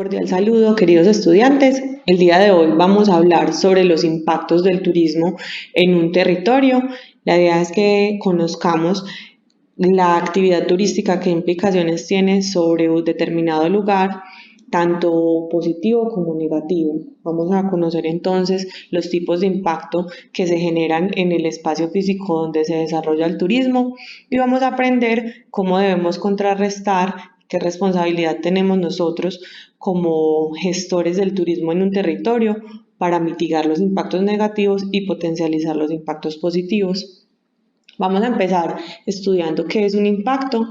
cordial saludo, queridos estudiantes. El día de hoy vamos a hablar sobre los impactos del turismo en un territorio. La idea es que conozcamos la actividad turística, qué implicaciones tiene sobre un determinado lugar, tanto positivo como negativo. Vamos a conocer entonces los tipos de impacto que se generan en el espacio físico donde se desarrolla el turismo y vamos a aprender cómo debemos contrarrestar, qué responsabilidad tenemos nosotros como gestores del turismo en un territorio para mitigar los impactos negativos y potencializar los impactos positivos. Vamos a empezar estudiando qué es un impacto.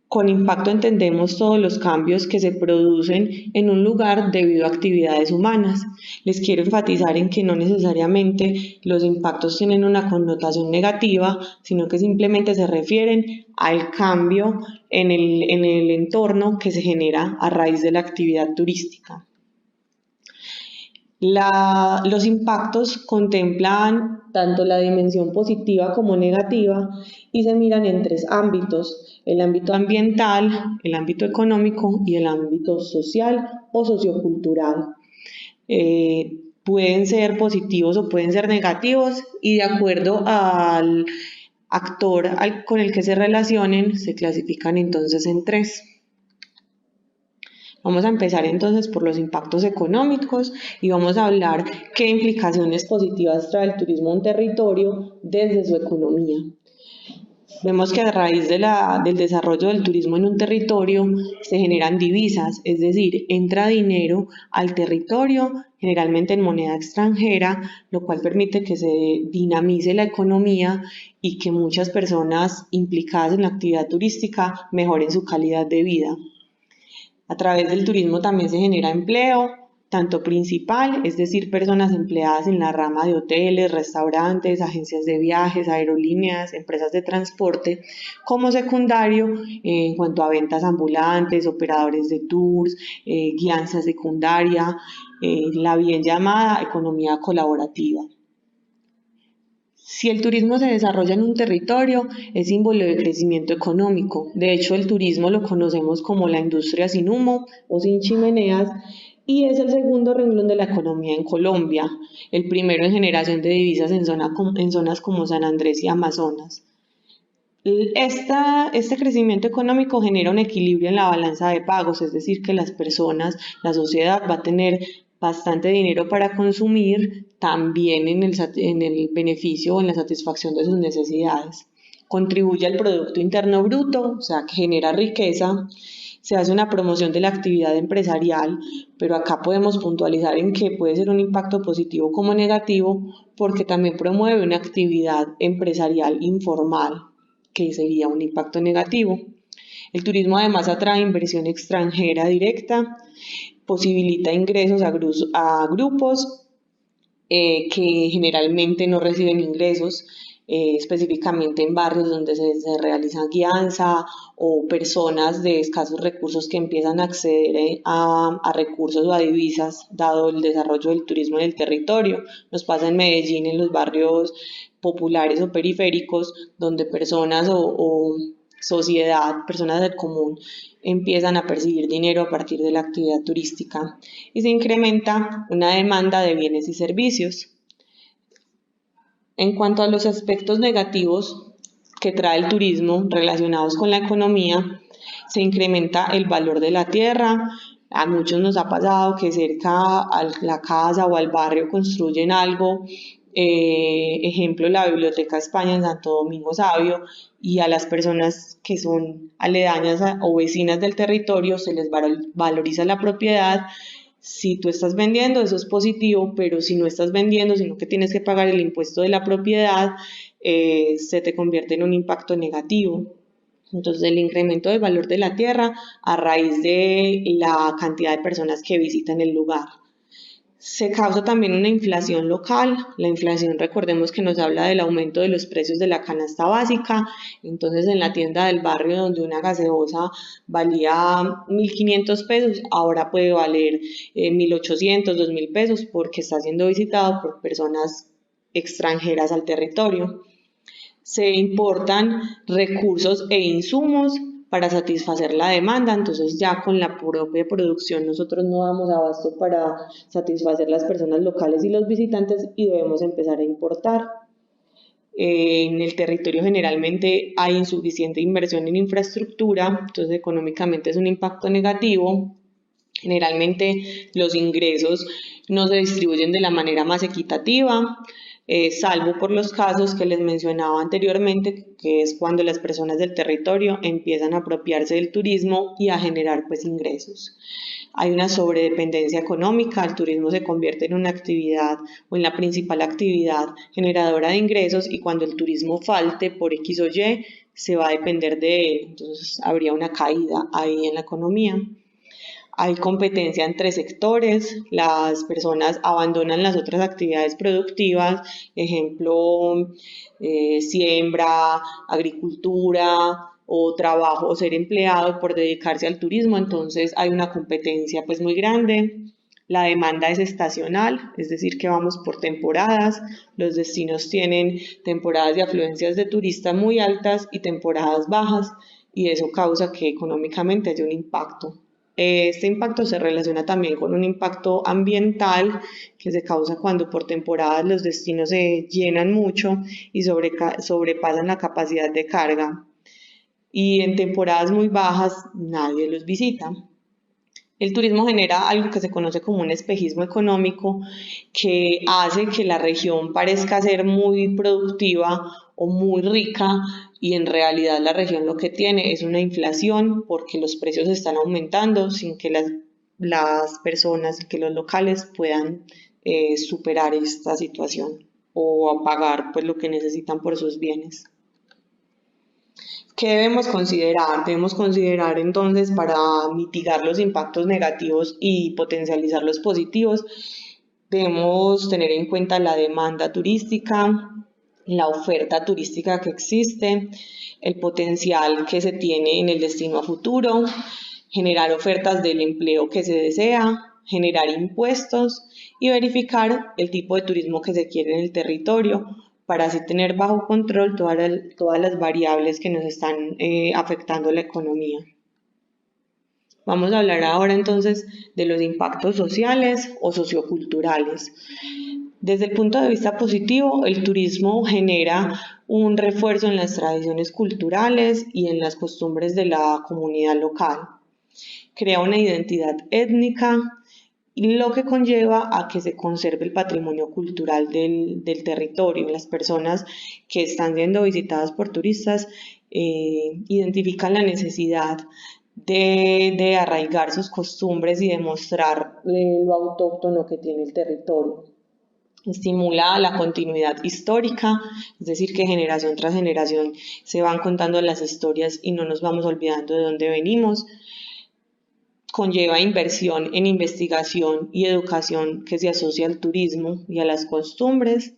Con impacto entendemos todos los cambios que se producen en un lugar debido a actividades humanas. Les quiero enfatizar en que no necesariamente los impactos tienen una connotación negativa, sino que simplemente se refieren al cambio en el entorno que se genera a raíz de la actividad turística. Los impactos contemplan tanto la dimensión positiva como negativa y se miran en tres ámbitos: el ámbito ambiental, el ámbito económico y el ámbito social o sociocultural. Pueden ser positivos o pueden ser negativos y de acuerdo al actor con el que se relacionen se clasifican entonces en tres. Vamos a empezar entonces por los impactos económicos y vamos a hablar qué implicaciones positivas trae el turismo a un territorio desde su economía. Vemos que a raíz del desarrollo del turismo en un territorio se generan divisas, es decir, entra dinero al territorio, generalmente en moneda extranjera, lo cual permite que se dinamice la economía y que muchas personas implicadas en la actividad turística mejoren su calidad de vida. A través del turismo también se genera empleo, tanto principal, es decir, personas empleadas en la rama de hoteles, restaurantes, agencias de viajes, aerolíneas, empresas de transporte, como secundario en cuanto a ventas ambulantes, operadores de tours, guianza secundaria, la bien llamada economía colaborativa. Si el turismo se desarrolla en un territorio, es símbolo de crecimiento económico. De hecho, el turismo lo conocemos como la industria sin humo o sin chimeneas y es el segundo renglón de la economía en Colombia, el primero en generación de divisas en zonas como San Andrés y Amazonas. Este crecimiento económico genera un equilibrio en la balanza de pagos, es decir, que las personas, la sociedad va a tener bastante dinero para consumir, también en el beneficio o en la satisfacción de sus necesidades. Contribuye al Producto Interno Bruto, o sea, que genera riqueza. Se hace una promoción de la actividad empresarial, pero acá podemos puntualizar en que puede ser un impacto positivo como negativo, porque también promueve una actividad empresarial informal, que sería un impacto negativo. El turismo además atrae inversión extranjera directa, posibilita ingresos a grupos que generalmente no reciben ingresos, específicamente en barrios donde se realiza guianza o personas de escasos recursos que empiezan a acceder a recursos o a divisas dado el desarrollo del turismo en el territorio. Nos pasa en Medellín, en los barrios populares o periféricos, donde personas o sociedad, personas del común, empiezan a percibir dinero a partir de la actividad turística y se incrementa una demanda de bienes y servicios. En cuanto a los aspectos negativos que trae el turismo relacionados con la economía, se incrementa el valor de la tierra. A muchos nos ha pasado que cerca a la casa o al barrio construyen algo, ejemplo la Biblioteca España en Santo Domingo Savio, y a las personas que son aledañas o vecinas del territorio se les valoriza la propiedad. Si tú estás vendiendo, eso es positivo, pero si no estás vendiendo, sino que tienes que pagar el impuesto de la propiedad, se te convierte en un impacto negativo. Entonces, el incremento del valor de la tierra a raíz de la cantidad de personas que visitan el lugar. Se causa también una inflación local. La inflación, recordemos que nos habla del aumento de los precios de la canasta básica. Entonces, en la tienda del barrio donde una gaseosa valía 1.500 pesos, ahora puede valer 1.800, 2.000 pesos porque está siendo visitado por personas extranjeras al territorio. Se importan recursos e insumos para satisfacer la demanda, entonces ya con la propia producción nosotros no damos abasto para satisfacer las personas locales y los visitantes y debemos empezar a importar. En el territorio generalmente hay insuficiente inversión en infraestructura, entonces económicamente es un impacto negativo. Generalmente los ingresos no se distribuyen de la manera más equitativa, salvo por los casos que les mencionaba anteriormente, que es cuando las personas del territorio empiezan a apropiarse del turismo y a generar pues ingresos. Hay una sobredependencia económica, el turismo se convierte en una actividad o en la principal actividad generadora de ingresos y cuando el turismo falte por X o Y se va a depender de él, entonces habría una caída ahí en la economía. Hay competencia entre sectores, las personas abandonan las otras actividades productivas, ejemplo, siembra, agricultura o trabajo o ser empleado por dedicarse al turismo, entonces hay una competencia pues muy grande. La demanda es estacional, es decir, que vamos por temporadas. Los destinos tienen temporadas de afluencias de turistas muy altas y temporadas bajas y eso causa que económicamente haya un impacto. Este impacto se relaciona también con un impacto ambiental que se causa cuando por temporadas los destinos se llenan mucho y sobrepasan la capacidad de carga. Y en temporadas muy bajas nadie los visita. El turismo genera algo que se conoce como un espejismo económico que hace que la región parezca ser muy productiva o muy rica y en realidad la región lo que tiene es una inflación porque los precios están aumentando sin que las personas, que los locales puedan superar esta situación o pagar pues lo que necesitan por sus bienes. ¿Qué debemos considerar? Debemos considerar entonces para mitigar los impactos negativos y potencializar los positivos, debemos tener en cuenta la demanda turística, la oferta turística que existe, el potencial que se tiene en el destino a futuro, generar ofertas del empleo que se desea, generar impuestos y verificar el tipo de turismo que se quiere en el territorio para así tener bajo control todas las variables que nos están afectando la economía. Vamos a hablar ahora entonces de los impactos sociales o socioculturales. Desde el punto de vista positivo, el turismo genera un refuerzo en las tradiciones culturales y en las costumbres de la comunidad local. Crea una identidad étnica, lo que conlleva a que se conserve el patrimonio cultural del territorio. Las personas que están siendo visitadas por turistas identifican la necesidad de arraigar sus costumbres y demostrar lo autóctono que tiene el territorio. Estimula la continuidad histórica, es decir, que generación tras generación se van contando las historias y no nos vamos olvidando de dónde venimos. Conlleva inversión en investigación y educación que se asocia al turismo y a las costumbres.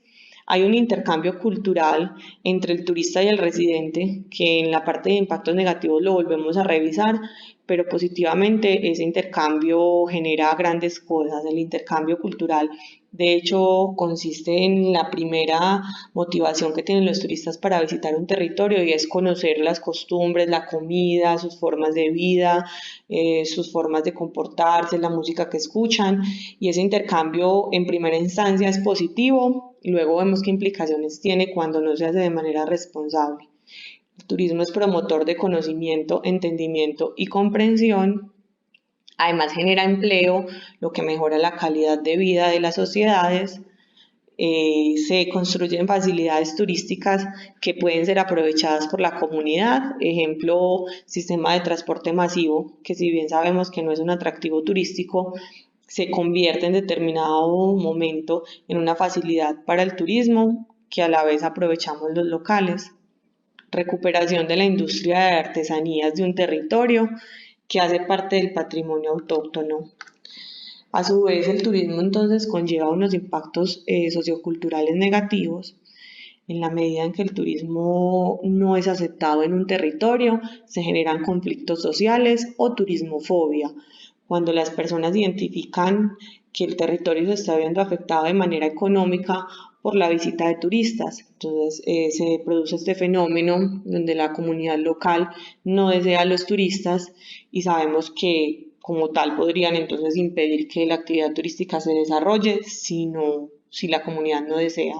Hay un intercambio cultural entre el turista y el residente, que en la parte de impactos negativos lo volvemos a revisar, pero positivamente ese intercambio genera grandes cosas. El intercambio cultural, de hecho, consiste en la primera motivación que tienen los turistas para visitar un territorio y es conocer las costumbres, la comida, sus formas de vida, sus formas de comportarse, la música que escuchan y ese intercambio en primera instancia es positivo. Luego vemos qué implicaciones tiene cuando no se hace de manera responsable. El turismo es promotor de conocimiento, entendimiento y comprensión. Además genera empleo, lo que mejora la calidad de vida de las sociedades. Se construyen facilidades turísticas que pueden ser aprovechadas por la comunidad, ejemplo, sistema de transporte masivo, que si bien sabemos que no es un atractivo turístico, se convierte en determinado momento en una facilidad para el turismo que a la vez aprovechamos los locales. Recuperación de la industria de artesanías de un territorio que hace parte del patrimonio autóctono. A su vez, el turismo entonces conlleva unos impactos socioculturales negativos. En la medida en que el turismo no es aceptado en un territorio, se generan conflictos sociales o turismofobia. Cuando las personas identifican que el territorio se está viendo afectado de manera económica por la visita de turistas. Entonces se produce este fenómeno donde la comunidad local no desea a los turistas y sabemos que como tal podrían entonces impedir que la actividad turística se desarrolle si la comunidad no desea.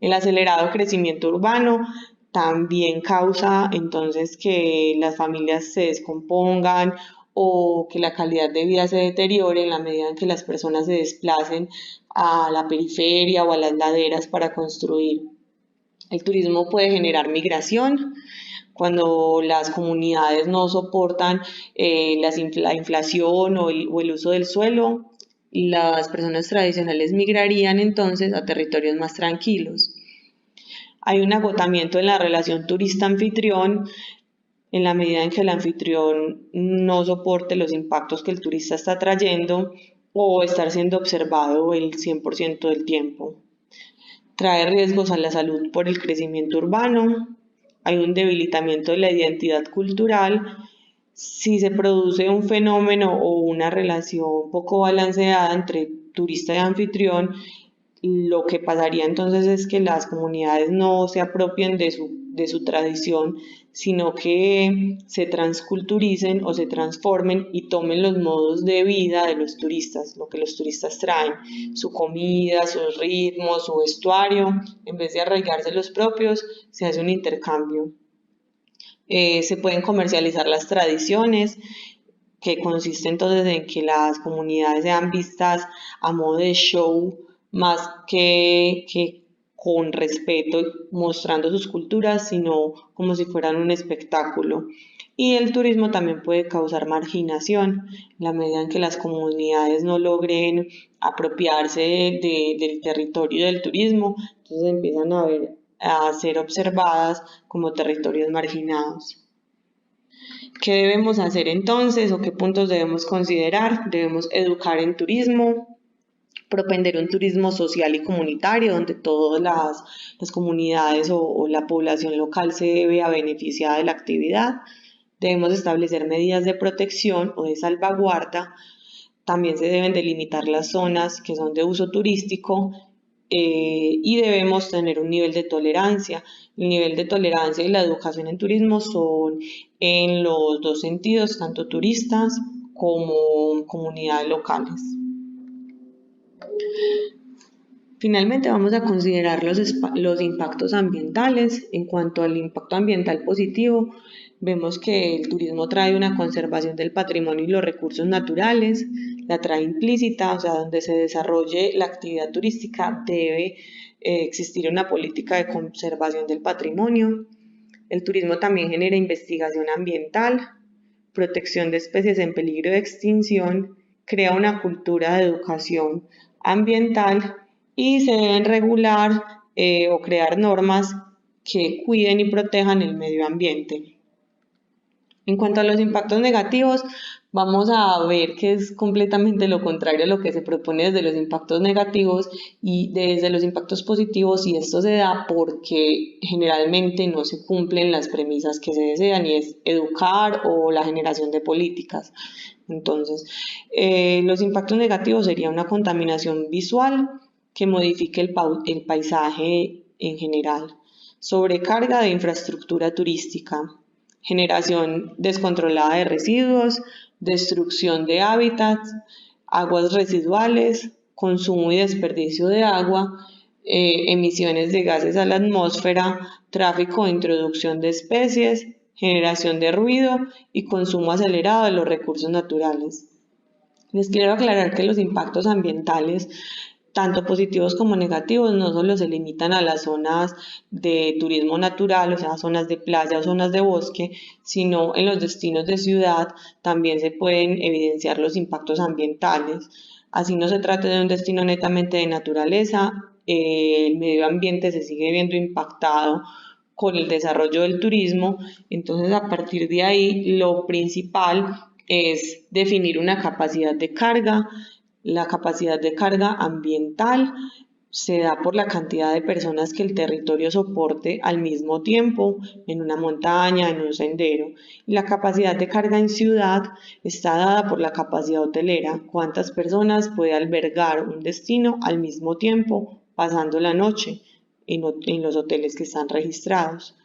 El acelerado crecimiento urbano también causa entonces que las familias se descompongan o que la calidad de vida se deteriore en la medida en que las personas se desplacen a la periferia o a las laderas para construir. El turismo puede generar migración cuando las comunidades no soportan la inflación o el uso del suelo. Las personas tradicionales migrarían entonces a territorios más tranquilos. Hay un agotamiento en la relación turista-anfitrión en la medida en que el anfitrión no soporte los impactos que el turista está trayendo o estar siendo observado el 100% del tiempo. Trae riesgos a la salud por el crecimiento urbano. Hay un debilitamiento de la identidad cultural. Si se produce un fenómeno o una relación poco balanceada entre turista y anfitrión, lo que pasaría entonces es que las comunidades no se apropien de su tradición, sino que se transculturicen o se transformen y tomen los modos de vida de los turistas, lo que los turistas traen, su comida, sus ritmos, su vestuario. En vez de arraigarse los propios, se hace un intercambio. Se pueden comercializar las tradiciones, que consiste entonces en que las comunidades sean vistas a modo de show más que con respeto, mostrando sus culturas, sino como si fueran un espectáculo. Y el turismo también puede causar marginación, en la medida en que las comunidades no logren apropiarse del territorio del turismo, entonces empiezan a ser observadas como territorios marginados. ¿Qué debemos hacer entonces o qué puntos debemos considerar? Debemos educar en turismo, propender un turismo social y comunitario donde todas las comunidades o la población local se vea beneficiada de la actividad. Debemos establecer medidas de protección o de salvaguarda. También se deben delimitar las zonas que son de uso turístico y debemos tener un nivel de tolerancia. El nivel de tolerancia y la educación en turismo son en los dos sentidos, tanto turistas como comunidades locales. Finalmente vamos a considerar los impactos ambientales. En cuanto al impacto ambiental positivo, vemos que el turismo trae una conservación del patrimonio y los recursos naturales, la trae implícita, o sea, donde se desarrolle la actividad turística debe existir una política de conservación del patrimonio. El turismo también genera investigación ambiental, protección de especies en peligro de extinción, crea una cultura de educación ambiental y se deben regular o crear normas que cuiden y protejan el medio ambiente. En cuanto a los impactos negativos, vamos a ver que es completamente lo contrario a lo que se propone desde los impactos negativos y desde los impactos positivos, y esto se da porque generalmente no se cumplen las premisas que se desean, y es educar o la generación de políticas. Entonces, los impactos negativos serían una contaminación visual que modifique el paisaje en general, sobrecarga de infraestructura turística, generación descontrolada de residuos, destrucción de hábitats, aguas residuales, consumo y desperdicio de agua, emisiones de gases a la atmósfera, tráfico e introducción de especies, generación de ruido y consumo acelerado de los recursos naturales. Les quiero aclarar que los impactos ambientales, tanto positivos como negativos, no solo se limitan a las zonas de turismo natural, o sea, zonas de playa o zonas de bosque, sino en los destinos de ciudad también se pueden evidenciar los impactos ambientales. Así no se trata de un destino netamente de naturaleza, el medio ambiente se sigue viendo impactado con el desarrollo del turismo. Entonces, a partir de ahí, lo principal es definir una capacidad de carga. La capacidad de carga ambiental se da por la cantidad de personas que el territorio soporte al mismo tiempo en una montaña, en un sendero. Y la capacidad de carga en ciudad está dada por la capacidad hotelera, cuántas personas puede albergar un destino al mismo tiempo pasando la noche en los hoteles que están registrados.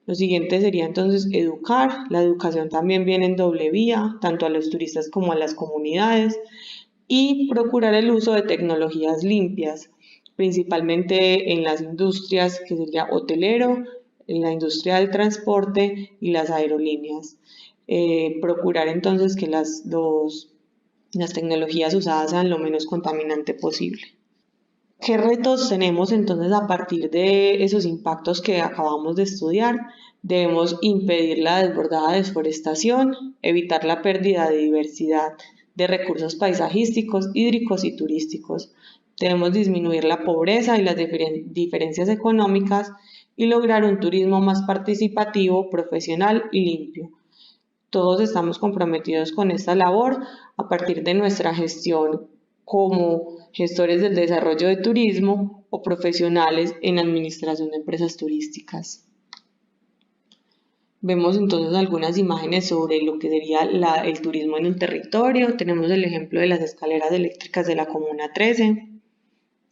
Lo siguiente sería entonces educar. La educación también viene en doble vía, tanto a los turistas como a las comunidades, y procurar el uso de tecnologías limpias, principalmente en las industrias que sería hotelero, en la industria del transporte y las aerolíneas. Procurar entonces que las tecnologías usadas sean lo menos contaminante posible. ¿Qué retos tenemos entonces a partir de esos impactos que acabamos de estudiar? Debemos impedir la desbordada deforestación, evitar la pérdida de diversidad de recursos paisajísticos, hídricos y turísticos. Debemos disminuir la pobreza y las diferencias económicas y lograr un turismo más participativo, profesional y limpio. Todos estamos comprometidos con esta labor a partir de nuestra gestión como gestores del desarrollo de turismo o profesionales en administración de empresas turísticas. Vemos entonces algunas imágenes sobre lo que sería el turismo en un territorio. Tenemos el ejemplo de las escaleras eléctricas de la Comuna 13,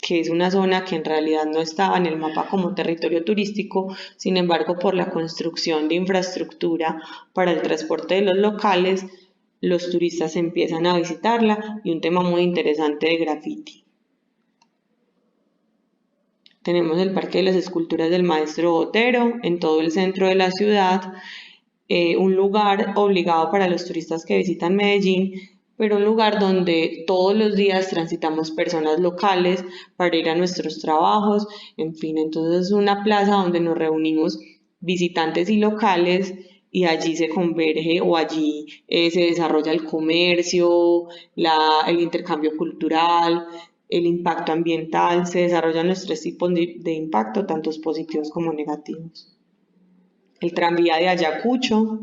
que es una zona que en realidad no estaba en el mapa como territorio turístico, sin embargo, por la construcción de infraestructura para el transporte de los locales, los turistas empiezan a visitarla, y un tema muy interesante de graffiti. Tenemos el Parque de las Esculturas del Maestro Botero en todo el centro de la ciudad, un lugar obligado para los turistas que visitan Medellín, pero un lugar donde todos los días transitamos personas locales para ir a nuestros trabajos, en fin, entonces es una plaza donde nos reunimos visitantes y locales, y allí se converge o allí se desarrolla el comercio, el intercambio cultural, el impacto ambiental. Se desarrollan los tres tipos de impacto, tantos positivos como negativos. El tranvía de Ayacucho,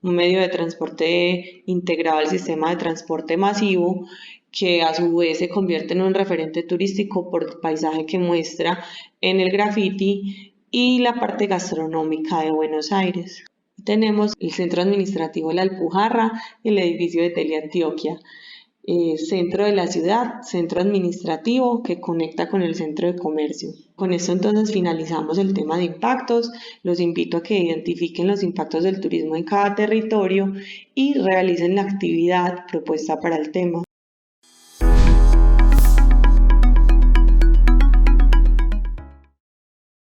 un medio de transporte integrado al sistema de transporte masivo, que a su vez se convierte en un referente turístico por el paisaje que muestra en el graffiti, y la parte gastronómica de Buenos Aires. Tenemos el centro administrativo de La Alpujarra y el edificio de Teleantioquia. Centro de la ciudad, centro administrativo que conecta con el centro de comercio. Con esto entonces finalizamos el tema de impactos. Los invito a que identifiquen los impactos del turismo en cada territorio y realicen la actividad propuesta para el tema.